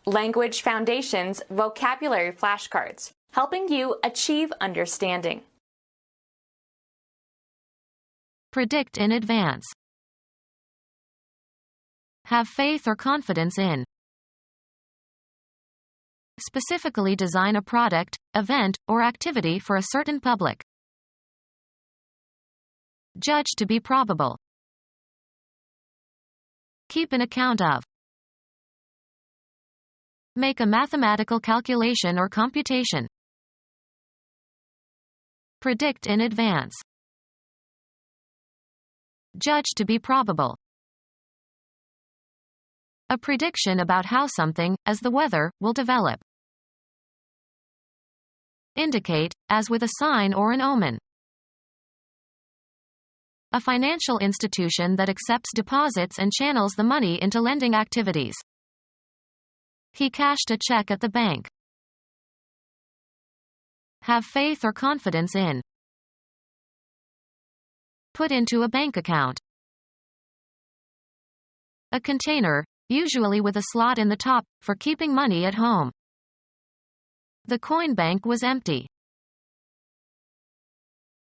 Language Foundations Vocabulary Flashcards, helping you achieve understanding. Predict in advance. Have faith or confidence in. Specifically design a product, event, or activity for a certain public. Judge to be probable. Keep an account of. Make a mathematical calculation or computation. Predict in advance. Judge to be probable. A prediction about how something, as the weather, will develop. Indicate, as with a sign or an omen. A financial institution that accepts deposits and channels the money into lending activities. He cashed a check at the bank. Have faith or confidence in. Put into a bank account. A container, usually with a slot in the top, for keeping money at home. The coin bank was empty.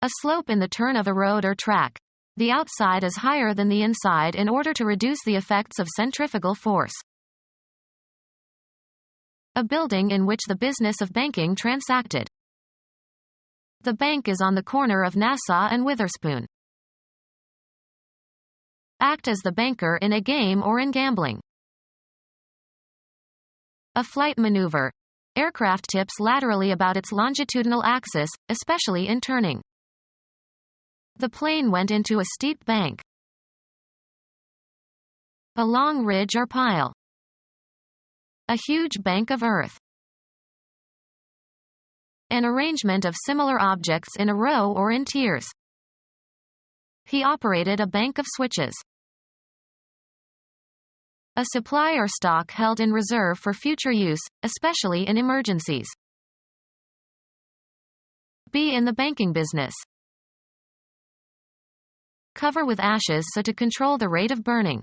A slope in the turn of a road or track. The outside is higher than the inside in order to reduce the effects of centrifugal force. A building in which the business of banking transacted. The bank is on the corner of Nassau and Witherspoon. Act as the banker in a game or in gambling. A flight maneuver. Aircraft tips laterally about its longitudinal axis, especially in turning. The plane went into a steep bank. A long ridge or pile. A huge bank of earth. An arrangement of similar objects in a row or in tiers. He operated a bank of switches. A supply or stock held in reserve for future use, especially in emergencies. Be in the banking business. Cover with ashes so to control the rate of burning.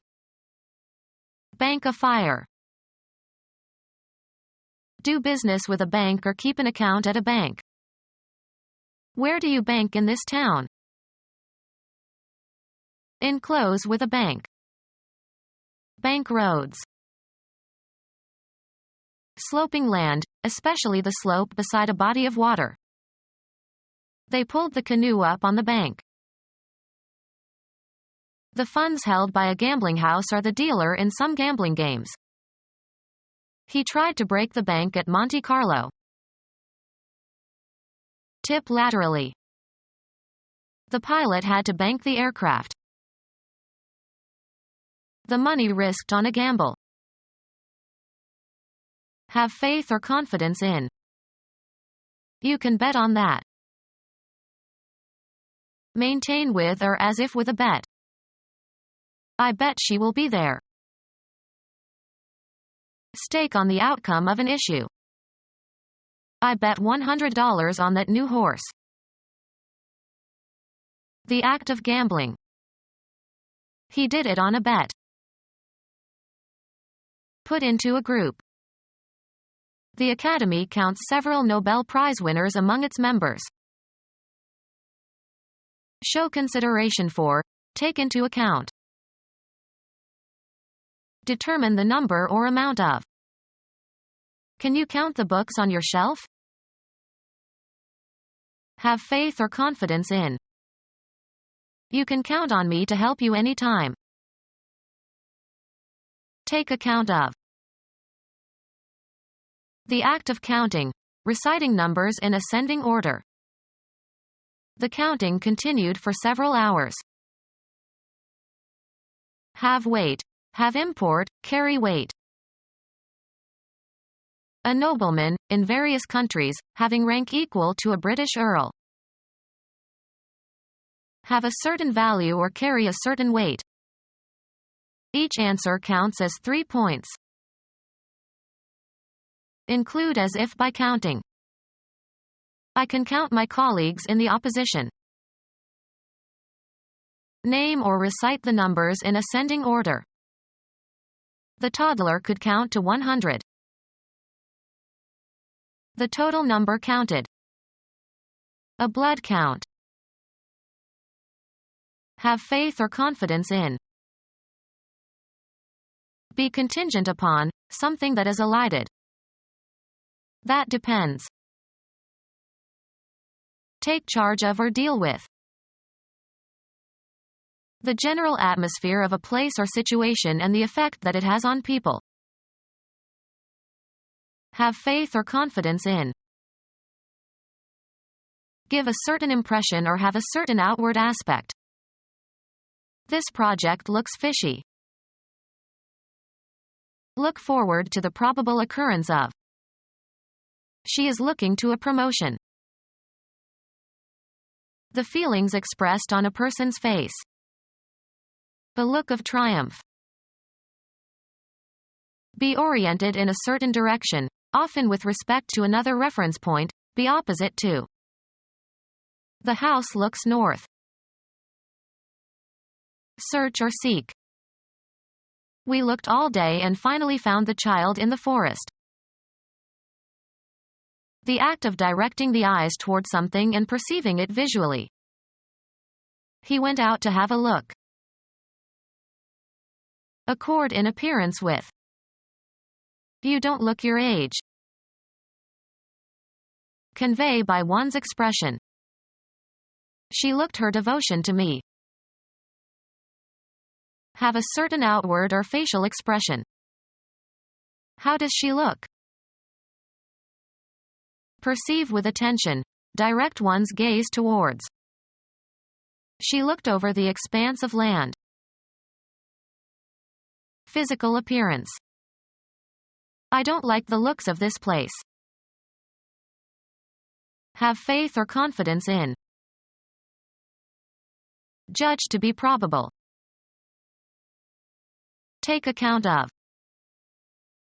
Bank a fire. Do business with a bank or keep an account at a bank. Where do you bank in this town? Enclose with a bank. Bank roads. Sloping land, especially the slope beside a body of water. They pulled the canoe up on the bank. The funds held by a gambling house are the dealer in some gambling games. He tried to break the bank at Monte Carlo. Tip laterally. The pilot had to bank the aircraft. The money risked on a gamble. Have faith or confidence in. You can bet on that. Maintain with or as if with a bet. I bet she will be there. Stake on the outcome of an issue. I bet $100 on that new horse. The act of gambling. He did it on a bet. Put into a group. The Academy counts several Nobel Prize winners among its members. Show consideration for. Take into account. Determine the number or amount of. Can you count the books on your shelf? Have faith or confidence in. You can count on me to help you anytime. Take account of. The act of counting, reciting numbers in ascending order. The counting continued for several hours. Have weight. Have import, carry weight. A nobleman, in various countries, having rank equal to a British earl. Have a certain value or carry a certain weight. Each answer counts as 3 points. Include as if by counting. I can count my colleagues in the opposition. Name or recite the numbers in ascending order. The toddler could count to 100. The total number counted. A blood count. Have faith or confidence in. Be contingent upon, something that is elided. That depends. Take charge of or deal with. The general atmosphere of a place or situation and the effect that it has on people. Have faith or confidence in. Give a certain impression or have a certain outward aspect. This project looks fishy. Look forward to the probable occurrence of. She is looking to a promotion. The feelings expressed on a person's face. A look of triumph. Be oriented in a certain direction, often with respect to another reference point, be opposite to. The house looks north. Search or seek. We looked all day and finally found the child in the forest. The act of directing the eyes toward something and perceiving it visually. He went out to have a look. Accord in appearance with. You don't look your age. Convey by one's expression. She looked her devotion to me. Have a certain outward or facial expression. How does she look? Perceive with attention. Direct one's gaze towards. She looked over the expanse of land. Physical appearance. I don't like the looks of this place. Have faith or confidence in. Judge to be probable. Take account of.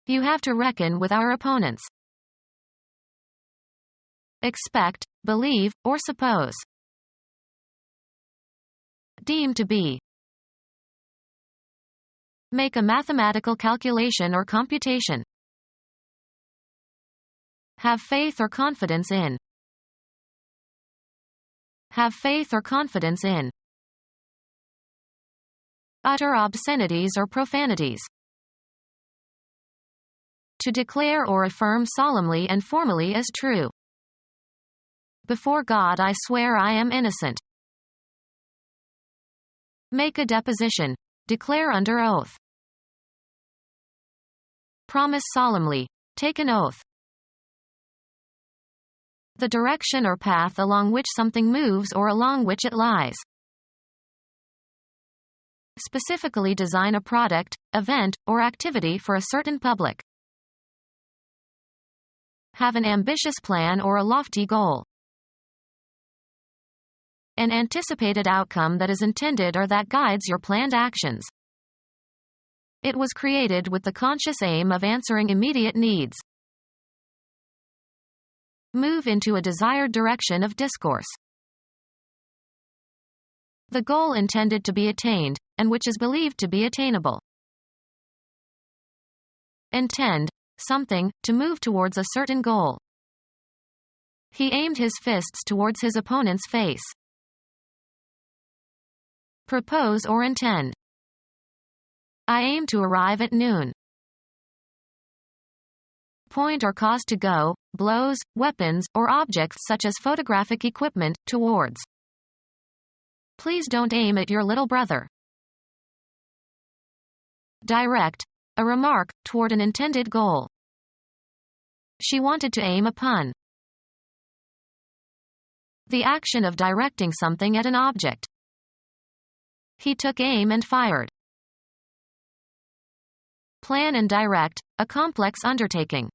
You have to reckon with our opponents. Expect, believe, or suppose. Deem to be. Make a mathematical calculation or computation. Have faith or confidence in. Have faith or confidence in. Utter obscenities or profanities. To declare or affirm solemnly and formally as true. Before God I swear I am innocent. Make a deposition. Declare under oath. Promise solemnly. Take an oath. The direction or path along which something moves or along which it lies. Specifically design a product, event, or activity for a certain public. Have an ambitious plan or a lofty goal. An anticipated outcome that is intended or that guides your planned actions. It was created with the conscious aim of answering immediate needs. Move into a desired direction of discourse. The goal intended to be attained, and which is believed to be attainable. Intend, something, to move towards a certain goal. He aimed his fists towards his opponent's face. Propose or intend. I aim to arrive at noon. Point or cause to go, blows, weapons, or objects such as photographic equipment, towards. Please don't aim at your little brother. Direct, a remark, toward an intended goal. She wanted to aim a pun. The action of directing something at an object. He took aim and fired. Plan and direct, a complex undertaking.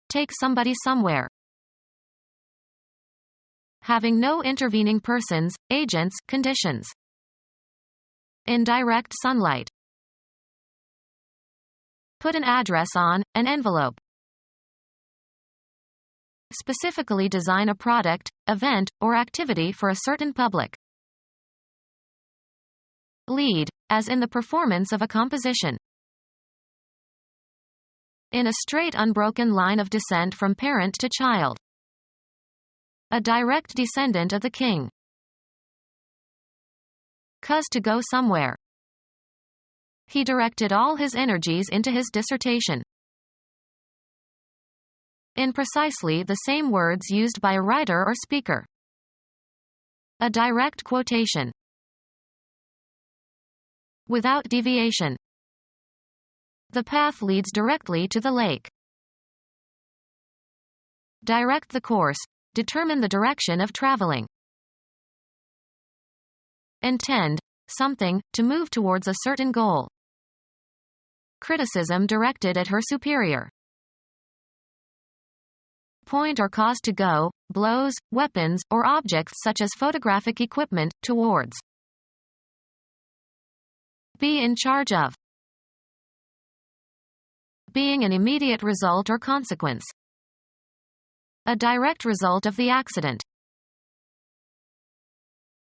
Take somebody somewhere. Having no intervening persons, agents, conditions. In direct sunlight. Put an address on an envelope. Specifically design a product, event, or activity for a certain public. Lead, as in the performance of a composition. In a straight unbroken line of descent from parent to child. A direct descendant of the king. Cause to go somewhere. He directed all his energies into his dissertation. In precisely the same words used by a writer or speaker. A direct quotation. Without deviation. The path leads directly to the lake. Direct the course. Determine the direction of traveling. Intend something, to move towards a certain goal. Criticism directed at her superior. Point or cause to go, blows, weapons, or objects such as photographic equipment, towards. Be in charge of. Being an immediate result or consequence. A direct result of the accident.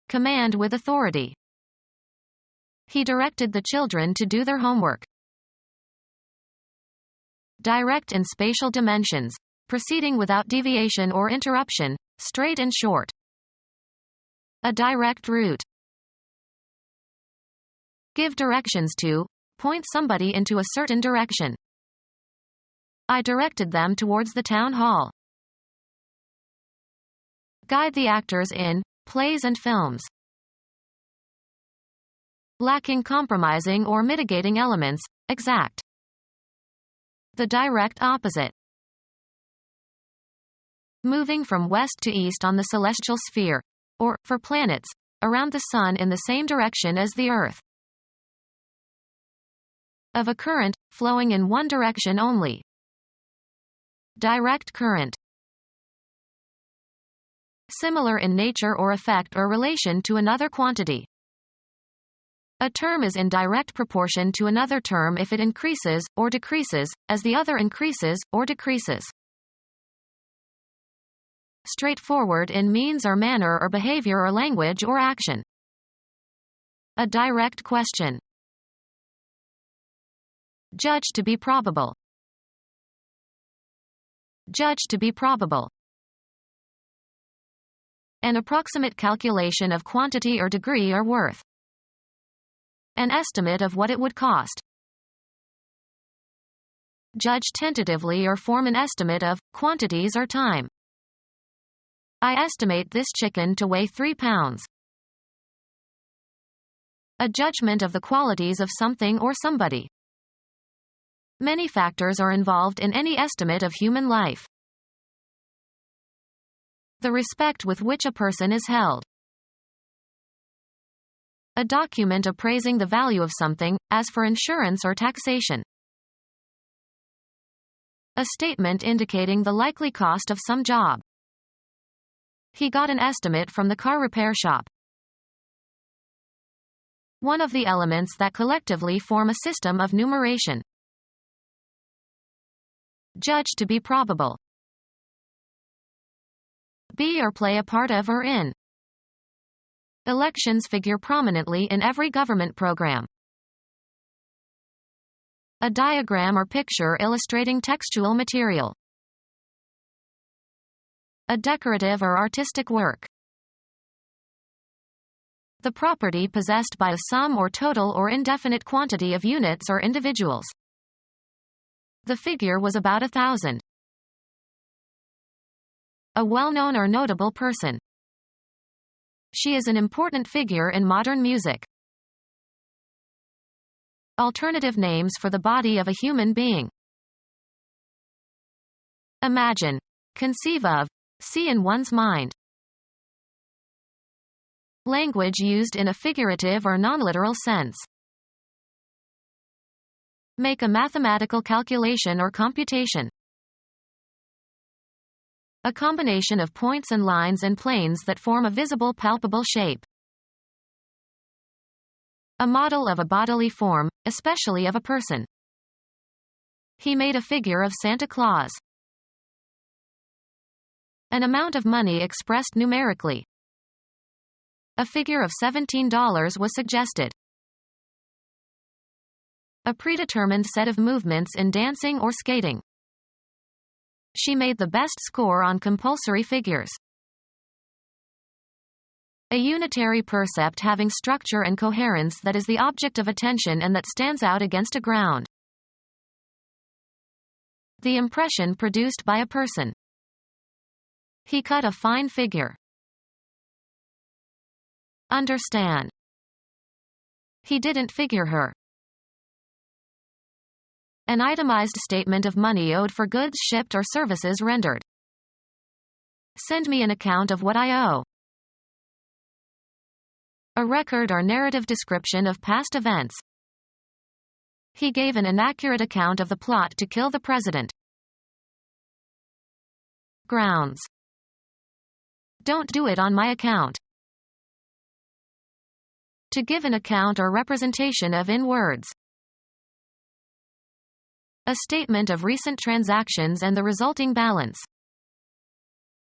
Command with authority. He directed the children to do their homework. Direct in spatial dimensions, proceeding without deviation or interruption, straight and short. A direct route. Give directions to, point somebody into a certain direction. I directed them towards the town hall. Guide the actors in plays and films. Lacking compromising or mitigating elements, exact. The direct opposite. Moving from west to east on the celestial sphere, or, for planets, around the sun in the same direction as the Earth. Of a current, flowing in one direction only. Direct current. Similar in nature or effect or relation to another quantity. A term is in direct proportion to another term if it increases, or decreases, as the other increases, or decreases. Straightforward in means or manner or behavior or language or action. A direct question. Judge to be probable. Judge to be probable. An approximate calculation of quantity or degree or worth. An estimate of what it would cost. Judge tentatively or form an estimate of quantities or time. I estimate this chicken to weigh 3 pounds. A judgment of the qualities of something or somebody. Many factors are involved in any estimate of human life. The respect with which a person is held. A document appraising the value of something, as for insurance or taxation. A statement indicating the likely cost of some job. He got an estimate from the car repair shop. One of the elements that collectively form a system of numeration. Judge to be probable. Be or play a part of or in. Elections figure prominently in every government program. A diagram or picture illustrating textual material. A decorative or artistic work. The property possessed by a sum or total or indefinite quantity of units or individuals. The figure was about 1,000. A well-known or notable person. She is an important figure in modern music. Alternative names for the body of a human being. Imagine. Conceive of. See in one's mind. Language used in a figurative or non-literal sense. Make a mathematical calculation or computation. A combination of points and lines and planes that form a visible palpable shape. A model of a bodily form, especially of a person. He made a figure of Santa Claus. An amount of money expressed numerically. A figure of $17 was suggested. A predetermined set of movements in dancing or skating. She made the best score on compulsory figures. A unitary percept having structure and coherence that is the object of attention and that stands out against a ground. The impression produced by a person. He cut a fine figure. Understand. He didn't figure her. An itemized statement of money owed for goods shipped or services rendered. Send me an account of what I owe. A record or narrative description of past events. He gave an inaccurate account of the plot to kill the president. Grounds. Don't do it on my account. To give an account or representation of in words. A statement of recent transactions and the resulting balance.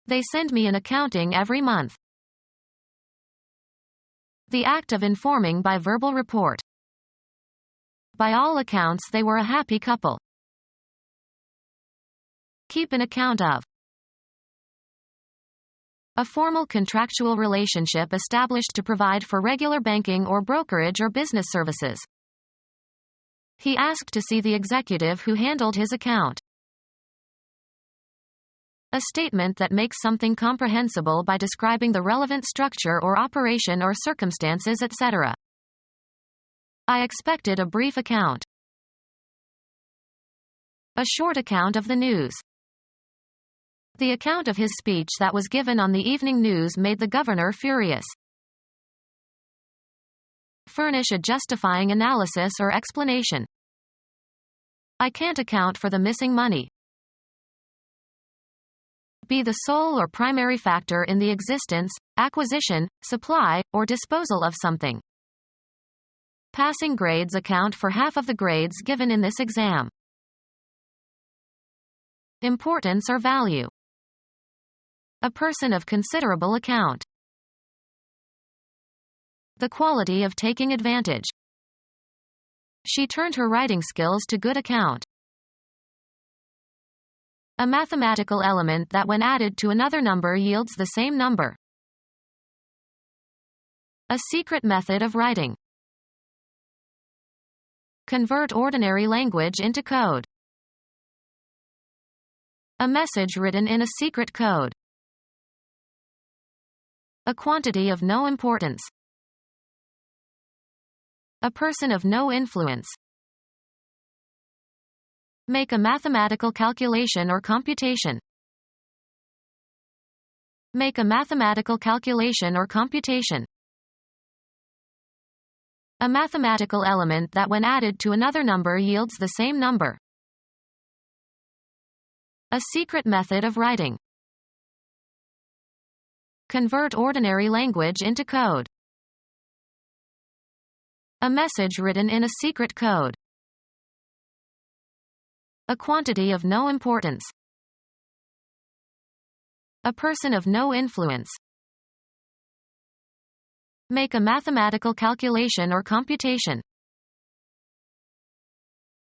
They send me an accounting every month. The act of informing by verbal report. By all accounts, they were a happy couple. Keep an account of. A formal contractual relationship established to provide for regular banking or brokerage or business services. He asked to see the executive who handled his account. A statement that makes something comprehensible by describing the relevant structure or operation or circumstances, etc. I expected a brief account. A short account of the news. The account of his speech that was given on the evening news made the governor furious. Furnish a justifying analysis or explanation. I can't account for the missing money. Be the sole or primary factor in the existence, acquisition, supply, or disposal of something. Passing grades account for half of the grades given in this exam. Importance or value. A person of considerable account. The quality of taking advantage. She turned her writing skills to good account. A mathematical element that when added to another number yields the same number. A secret method of writing. Convert ordinary language into code. A message written in a secret code. A quantity of no importance. A person of no influence. Make a mathematical calculation or computation. Make a mathematical calculation or computation. A mathematical element that when added to another number yields the same number. A secret method of writing. Convert ordinary language into code. A message written in a secret code. A quantity of no importance. A person of no influence. Make a mathematical calculation or computation.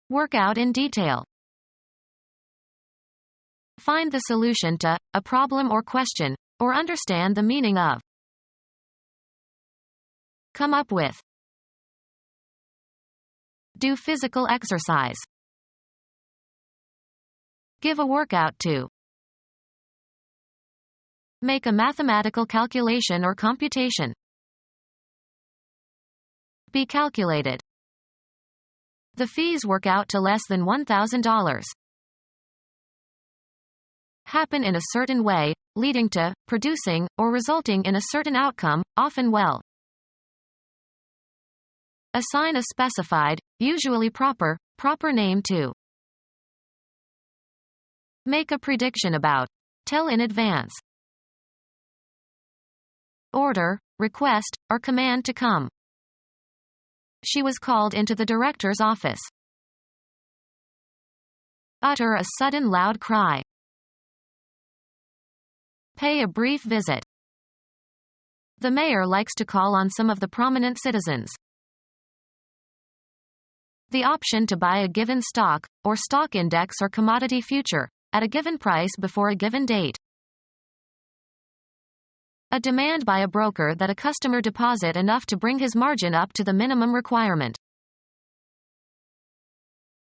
Work out in detail. Find the solution to a problem or question, or understand the meaning of. Come up with. Do physical exercise. Give a workout to. Make a mathematical calculation or computation. Be calculated. The fees work out to less than $1,000. Happen in a certain way, leading to, producing, or resulting in a certain outcome, often well. Assign a specified, usually proper name to. Make a prediction about. Tell in advance. Order, request, or command to come. She was called into the director's office. Utter a sudden loud cry. Pay a brief visit. The mayor likes to call on some of the prominent citizens. The option to buy a given stock, or stock index or commodity future, at a given price before a given date. A demand by a broker that a customer deposit enough to bring his margin up to the minimum requirement.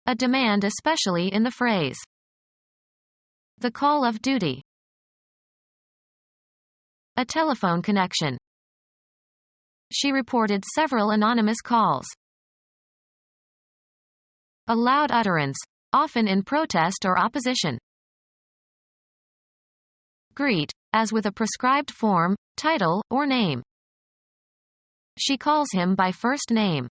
A demand especially in the phrase the call of duty. A telephone connection. She reported several anonymous calls. A loud utterance, often in protest or opposition. Greet, as with a prescribed form, title, or name. She calls him by first name.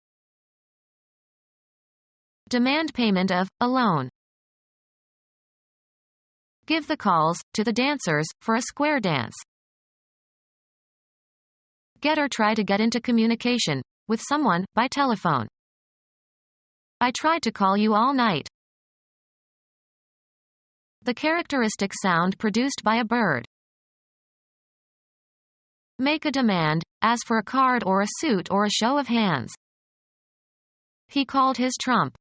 Demand payment of a loan. Give the calls to the dancers for a square dance. Get or try to get into communication with someone by telephone. I tried to call you all night. The characteristic sound produced by a bird. Make a demand, as for a card or a suit or a show of hands. He called his trump.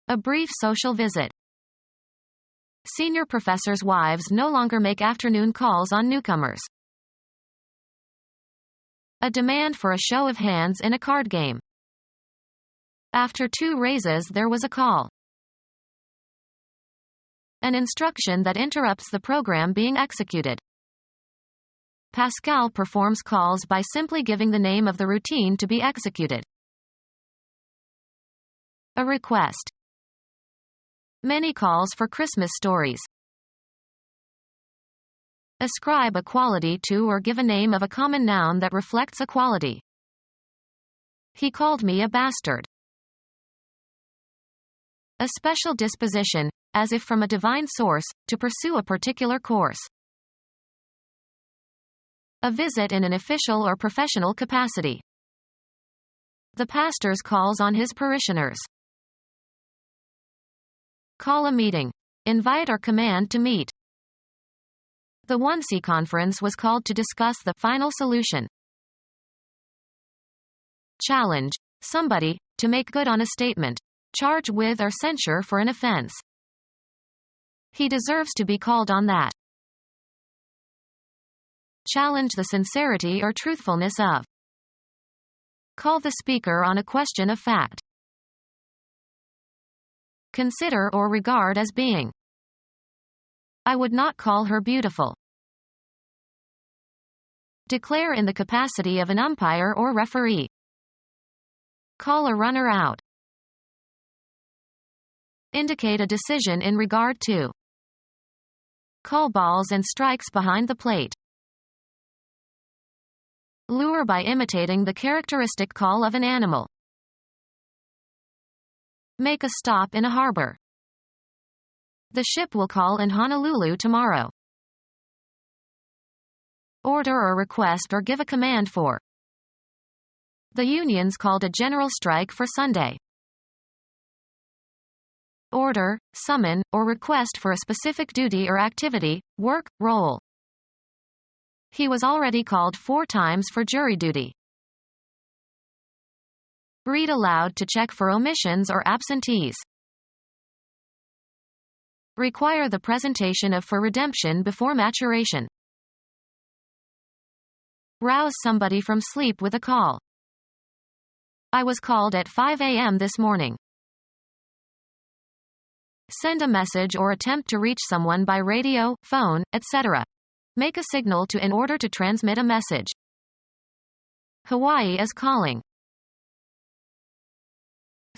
A brief social visit. Senior professors' wives no longer make afternoon calls on newcomers. A demand for a show of hands in a card game. After 2 raises there was a call. An instruction that interrupts the program being executed. Pascal performs calls by simply giving the name of the routine to be executed. A request. Many calls for Christmas stories. Ascribe a quality to or give a name of a common noun that reflects a quality. He called me a bastard. A special disposition, as if from a divine source, to pursue a particular course. A visit in an official or professional capacity. The pastor's calls on his parishioners. Call a meeting. Invite or command to meet. The 1C conference was called to discuss the final solution. Challenge. Somebody, to make good on a statement. Charge with or censure for an offense. He deserves to be called on that. Challenge the sincerity or truthfulness of. Call the speaker on a question of fact. Consider or regard as being. I would not call her beautiful. Declare in the capacity of an umpire or referee. Call a runner out. Indicate a decision in regard to. Call balls and strikes behind the plate. Lure by imitating the characteristic call of an animal. Make a stop in a harbor. The ship will call in Honolulu tomorrow. Order or request or give a command for. The unions called a general strike for Sunday. Order, summon, or request for a specific duty or activity, work, role. He was already called 4 times for jury duty. Read aloud to check for omissions or absentees. Require the presentation of for redemption before maturation. Rouse somebody from sleep with a call. I was called at 5 a.m. this morning. Send a message or attempt to reach someone by radio, phone, etc. Make a signal to in order to transmit a message. Hawaii is calling.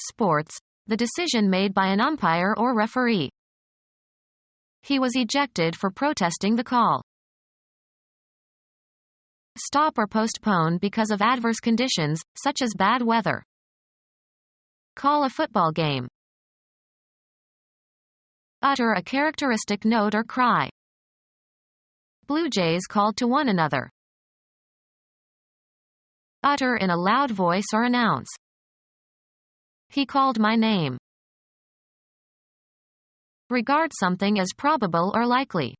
Sports. The decision made by an umpire or referee. He was ejected for protesting the call. Stop or postpone because of adverse conditions, such as bad weather. Call a football game. Utter a characteristic note or cry. Blue jays called to one another. Utter in a loud voice or announce. He called my name. Regard something as probable or likely.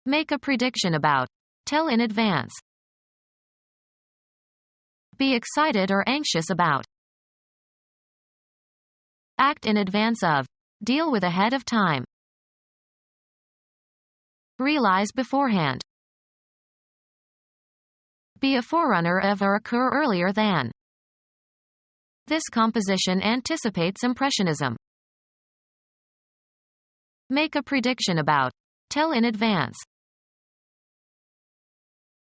Make a prediction about. Tell in advance. Be excited or anxious about. Act in advance of. Deal with ahead of time. Realize beforehand. Be a forerunner of or occur earlier than. This composition anticipates Impressionism. Make a prediction about. Tell in advance.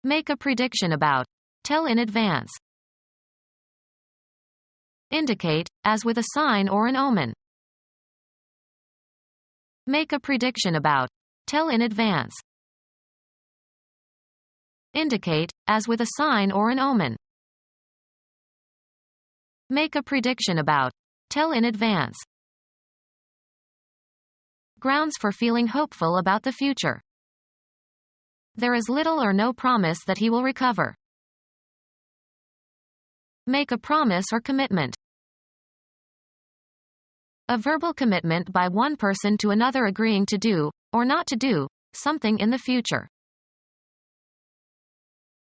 Make a prediction about. Tell in advance. Indicate, as with a sign or an omen. Make a prediction about. Tell in advance. Indicate, as with a sign or an omen. Make a prediction about. Tell in advance. Grounds for feeling hopeful about the future. There is little or no promise that he will recover. Make a promise or commitment. A verbal commitment by one person to another agreeing to do, or not to do, something in the future.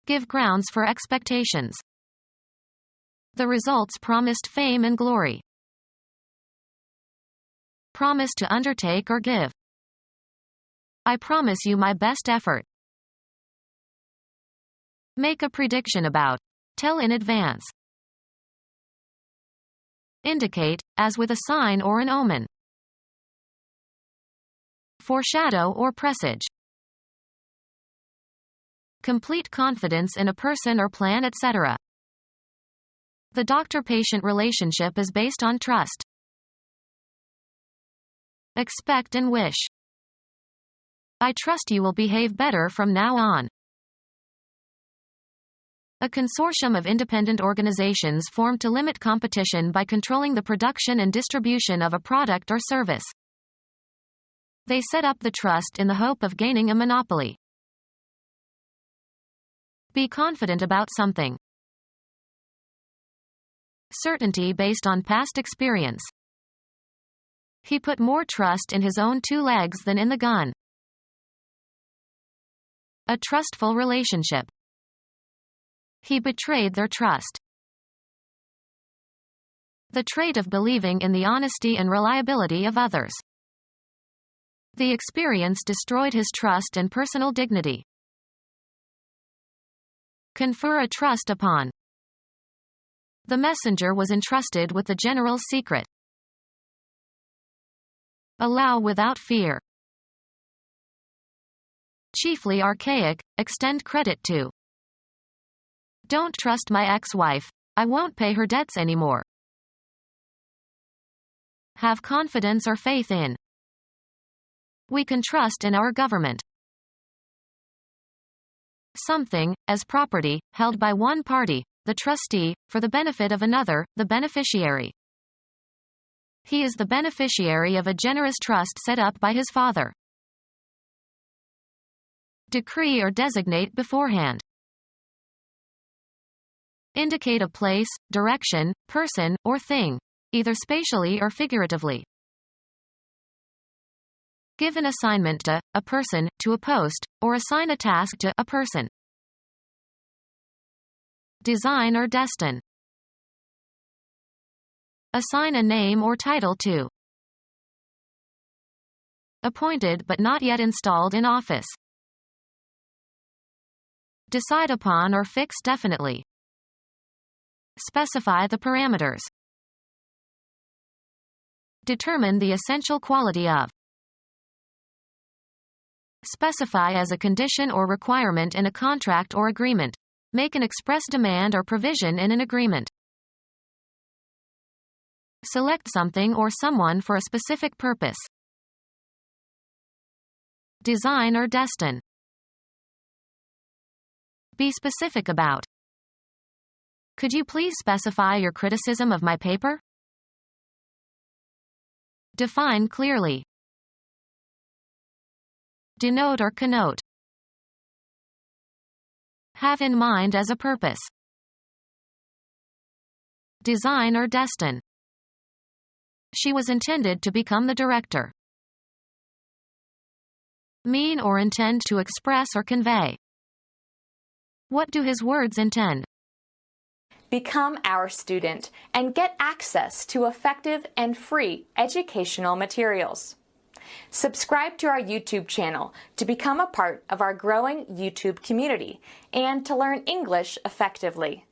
Give grounds for expectations. The results promised fame and glory. Promise to undertake or give. I promise you my best effort. Make a prediction about. Tell in advance. Indicate, as with a sign or an omen. Foreshadow or presage. Complete confidence in a person or plan, etc. The doctor-patient relationship is based on trust. Expect and wish. I trust you will behave better from now on. A consortium of independent organizations formed to limit competition by controlling the production and distribution of a product or service. They set up the trust in the hope of gaining a monopoly. Be confident about something. Certainty based on past experience. He put more trust in his own 2 legs than in the gun. A trustful relationship. He betrayed their trust. The trait of believing in the honesty and reliability of others. The experience destroyed his trust and personal dignity. Confer a trust upon. The messenger was entrusted with the general's secret. Allow without fear. Chiefly archaic, extend credit to. Don't trust my ex-wife. I won't pay her debts anymore. Have confidence or faith in. We can trust in our government. Something, as property, held by one party, the trustee, for the benefit of another, the beneficiary. He is the beneficiary of a generous trust set up by his father. Decree or designate beforehand. Indicate a place, direction, person, or thing, either spatially or figuratively. Give an assignment to a person, to a post, or assign a task to a person. Design or destine. Assign a name or title to. Appointed but not yet installed in office. Decide upon or fix definitely. Specify the parameters. Determine the essential quality of. Specify as a condition or requirement in a contract or agreement. Make an express demand or provision in an agreement. Select something or someone for a specific purpose. Design or destine. Be specific about. Could you please specify your criticism of my paper? Define clearly. Denote or connote. Have in mind as a purpose. Design or destine. She was intended to become the director. Mean or intend to express or convey. What do his words intend? Become our student and get access to effective and free educational materials. Subscribe to our YouTube channel to become a part of our growing YouTube community and to learn English effectively.